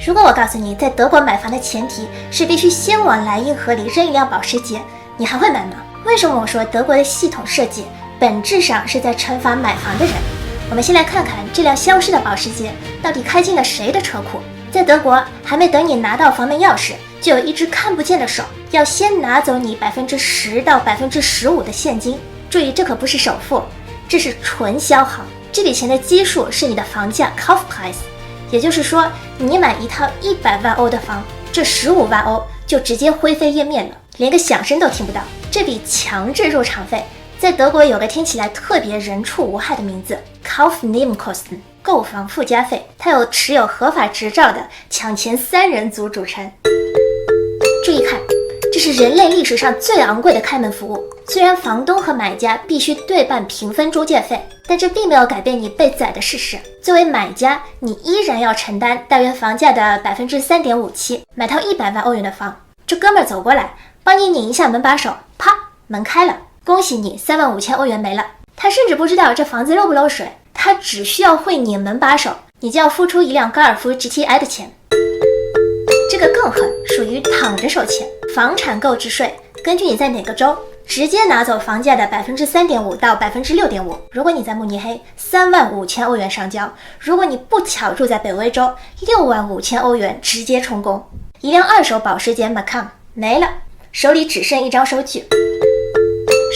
如果我告诉你，在德国买房的前提是必须先往莱茵河里扔一辆保时捷，你还会买吗？为什么我说德国的系统设计本质上是在惩罚买房的人？我们先来看看这辆消失的保时捷到底开进了谁的车库。在德国，还没等你拿到房门钥匙，就有一只看不见的手要先拿走你10%到15%的现金。注意，这可不是首付，这是纯消耗。这笔钱的基数是你的房价 Kaufpreis， 也就是说，你买一套100万欧的房，这15万欧就直接灰飞烟灭了，连个响声都听不到。这笔强制入场费在德国有个听起来特别人畜无害的名字 Kaufnebenkosten， 购房附加费，它由持有合法执照的抢钱3人组组成。注意看，这是人类历史上最昂贵的开门服务。虽然房东和买家必须对半平分中介费，但这并没有改变你被宰的事实。作为买家，你依然要承担大约房价的 3.57%。买套100万欧元的房，这哥们儿走过来帮你拧一下门把手，啪，门开了，恭喜你35000欧元没了。他甚至不知道这房子漏不漏水，他只需要会拧门把手，你就要付出一辆高尔夫 GTI 的钱。这个更狠，属于躺着收钱。房产购置税根据你在哪个州，直接拿走房价的 3.5% 到 6.5%。如果你在慕尼黑，35000欧元上交；如果你不巧住在北威州，65000欧元直接充公。一辆2手保时捷 Macan 没了，手里只剩一张收据。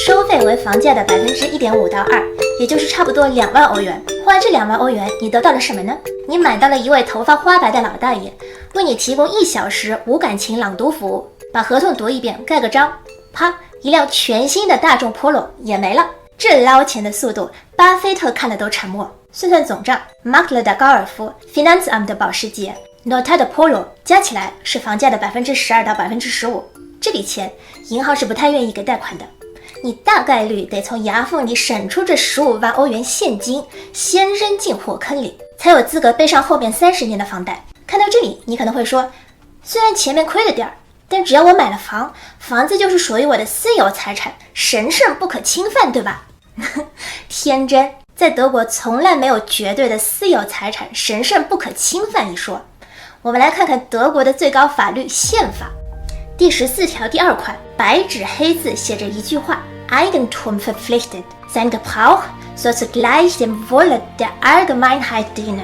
收费为房价的 1.5% 到2%，也就是差不多2万欧元。花这2万欧元，你得到了什么呢？你买到了一位头发花白的老大爷，为你提供1小时无感情朗读服务，把合同读一遍，盖个章，啪，一辆全新的大众 Polo 也没了。这捞钱的速度，巴菲特看了都沉默。算算总账 ，Makler 的高尔夫 ，Finanzamt 的保时捷 ，Notar 的 Polo 加起来是房价的 12% 到 15%。这笔钱，银行是不太愿意给贷款的。你大概率得从牙缝里省出这15万欧元现金，先扔进火坑里，才有资格背上后面30年的房贷。看到这里，你可能会说，虽然前面亏了点儿，但只要我买了房，房子就是属于我的私有财产，神圣不可侵犯，对吧？天真，在德国从来没有绝对的私有财产神圣不可侵犯一说。我们来看看德国的最高法律宪法第14条第2款，白纸黑字写着一句话：Eigentum verpflichtet, sein Gebrauch soll zugleich dem Wohle der Allgemeinheit dienen。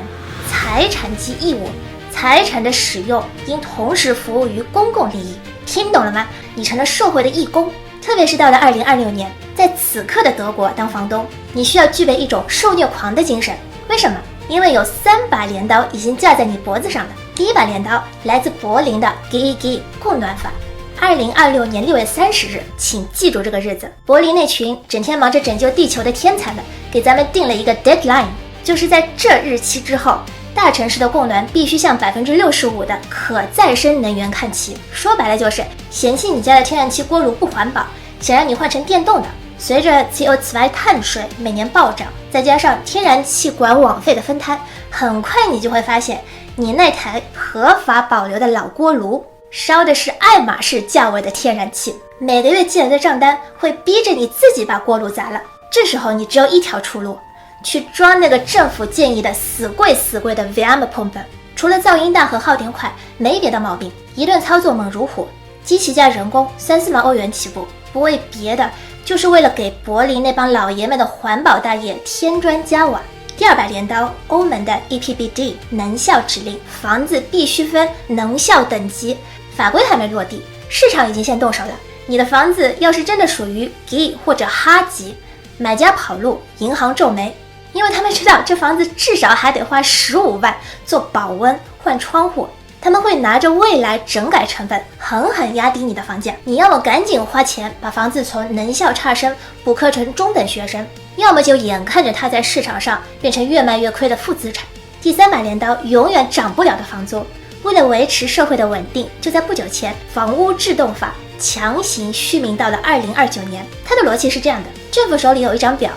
财产即义务，财产的使用应同时服务于公共利益。听懂了吗？你成了社会的义工。特别是到了2026年，在此刻的德国当房东，你需要具备一种受虐狂的精神。为什么？因为有3把镰刀已经架在你脖子上了。第一把镰刀来自柏林的 GEG 供暖法。2026年6月30日，请记住这个日子。柏林那群整天忙着拯救地球的天才们，给咱们定了一个 deadline， 就是在这日期之后，大城市的供暖必须向 65% 的可再生能源看齐。说白了就是嫌弃你家的天然气锅炉不环保，想让你换成电动的。随着 CO2 碳税每年暴涨，再加上天然气管网费的分摊，很快你就会发现，你那台合法保留的老锅炉烧的是爱马仕价位的天然气，每个月寄来的账单会逼着你自己把锅炉砸了。这时候你只有一条出路，去装那个政府建议的死贵的 Wärmepumpe。除了噪音大和耗电快，没别的毛病，一顿操作猛如虎，机器加人工3-4万欧元起步，不为别的，就是为了给柏林那帮老爷们的环保大业添砖加瓦。第2把镰刀，欧盟的 EPBD 能效指令，房子必须分能效等级，法规还没落地，市场已经先动手了。你的房子要是真的属于 G 或者哈级，买家跑路，银行皱眉，因为他们知道这房子至少还得花15万做保温换窗户，他们会拿着未来整改成本狠狠压低你的房价。你要么赶紧花钱把房子从能效差生补课成中等学生，要么就眼看着它在市场上变成越卖越亏的负资产。第3把镰刀，永远涨不了的房租。为了维持社会的稳定，就在不久前，房屋制动法强行续命到了2029年。它的逻辑是这样的，政府手里有一张表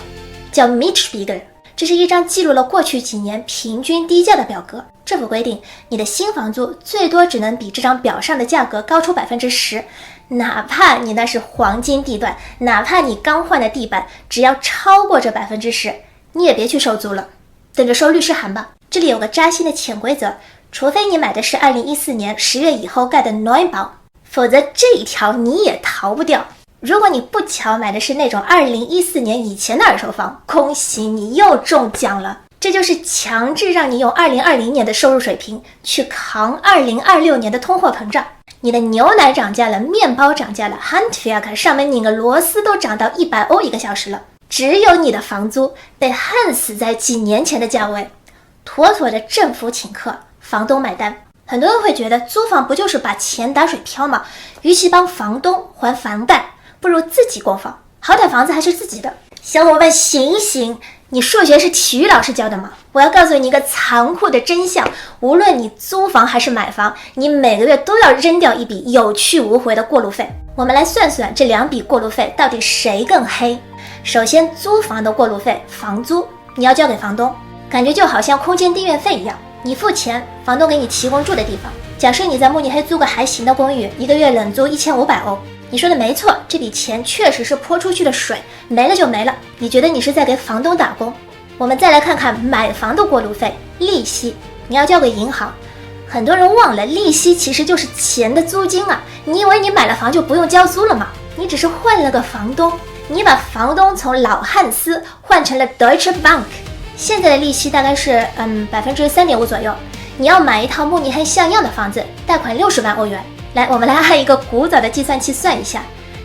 叫 Mietspiegel， 这是一张记录了过去几年平均低价的表格。政府规定，你的新房租最多只能比这张表上的价格高出 10%， 哪怕你那是黄金地段，哪怕你刚换的地板，只要超过这 10%， 你也别去收租了，等着收律师函吧。这里有个扎心的潜规则，除非你买的是2014年10月以后盖的 Neubau， 否则这一条你也逃不掉。如果你不巧买的是那种2014年以前的二手房，恭喜你又中奖了。这就是强制让你用2020年的收入水平去扛2026年的通货膨胀。你的牛奶涨价了，面包涨价了， Handwerk 上门拧个螺丝都涨到100欧1个小时了。只有你的房租被焊死在几年前的价位，妥妥的政府请客，房东买单。很多人会觉得租房不就是把钱打水漂吗？与其帮房东还房贷，不如自己供房，好歹房子还是自己的。小伙伴醒一醒，你数学是体育老师教的吗？我要告诉你一个残酷的真相，无论你租房还是买房，你每个月都要扔掉一笔有去无回的过路费。我们来算算这2笔过路费到底谁更黑。首先，租房的过路费，房租你要交给房东，感觉就好像空间订阅费一样，你付钱，房东给你提供住的地方。假设你在慕尼黑租个还行的公寓，一个月冷租1500欧。你说的没错，这笔钱确实是泼出去的水，没了就没了。你觉得你是在给房东打工？我们再来看看买房的过路费，利息你要交给银行。很多人忘了，利息其实就是钱的租金啊！你以为你买了房就不用交租了吗？你只是换了个房东，你把房东从老汉斯换成了 Deutsche Bank， 现在的利息大概是3.5%左右。你要买一套慕尼黑像样的房子，贷款60万欧元。来，我们来按一个古早的计算器算一下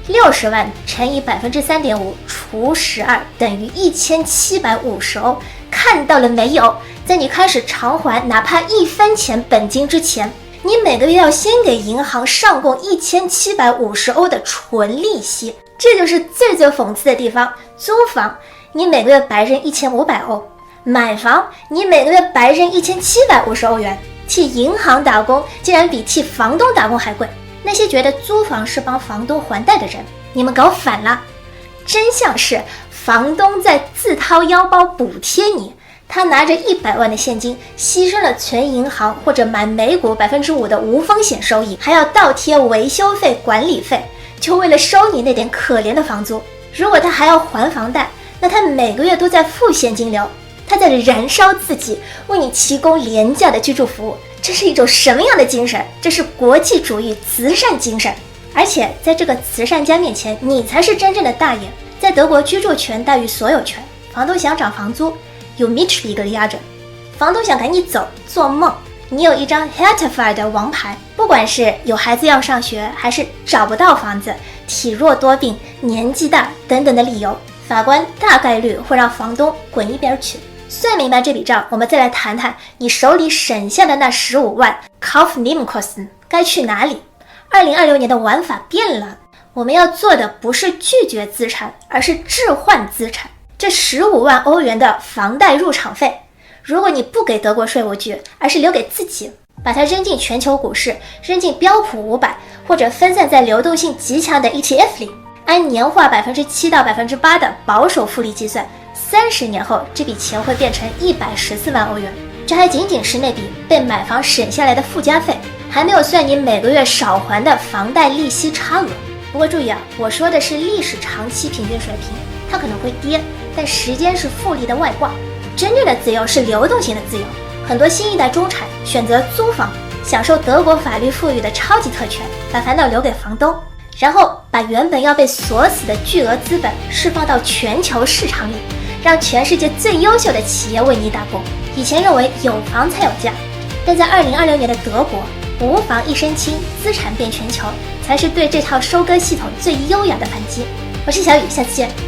，60万乘以3.5%除12等于1750欧。看到了没有？在你开始偿还哪怕1分钱本金之前，你每个月要先给银行上供1750欧的纯利息。这就是最讽刺的地方。租房你每个月白扔1500欧，买房你每个月白扔1750欧元。替银行打工竟然比替房东打工还贵。那些觉得租房是帮房东还贷的人，你们搞反了。真相是房东在自掏腰包补贴你，他拿着100万的现金，牺牲了存银行或者买美股5%的无风险收益，还要倒贴维修费、管理费，就为了收你那点可怜的房租。如果他还要还房贷，那他每个月都在付现金流，他在燃烧自己，为你提供廉价的居住服务。这是一种什么样的精神？这是国际主义慈善精神。而且在这个慈善家面前，你才是真正的大爷。在德国，居住权大于所有权，房东想涨房租有 Mietspiegel 压着，房东想赶你走做梦。你有一张 Härtefall 的王牌，不管是有孩子要上学，还是找不到房子、体弱多病、年纪大等等的理由，法官大概率会让房东滚一边去。算明白这笔账，我们再来谈谈你手里省下的那15万 Kaufnebenkosten 该去哪里。2026年的玩法变了，我们要做的不是拒绝资产，而是置换资产。这15万欧元的房贷入场费，如果你不给德国税务局，而是留给自己，把它扔进全球股市，扔进标普500，或者分散在流动性极强的 ETF 里，按年化7%到8%的保守复利计算，30年后这笔钱会变成114万欧元。这还仅仅是那笔被买房省下来的附加费，还没有算你每个月少还的房贷利息差额。不过注意啊，我说的是历史长期平均水平，它可能会跌，但时间是复利的外挂。真正的自由是流动性的自由。很多新一代中产选择租房，享受德国法律赋予的超级特权，把烦恼留给房东，然后把原本要被锁死的巨额资本释放到全球市场里，让全世界最优秀的企业为你打工。以前认为有房才有价，但在2026年的德国，无房一身轻，资产变全球，才是对这套收割系统最优雅的反击。我是小雨，下次见。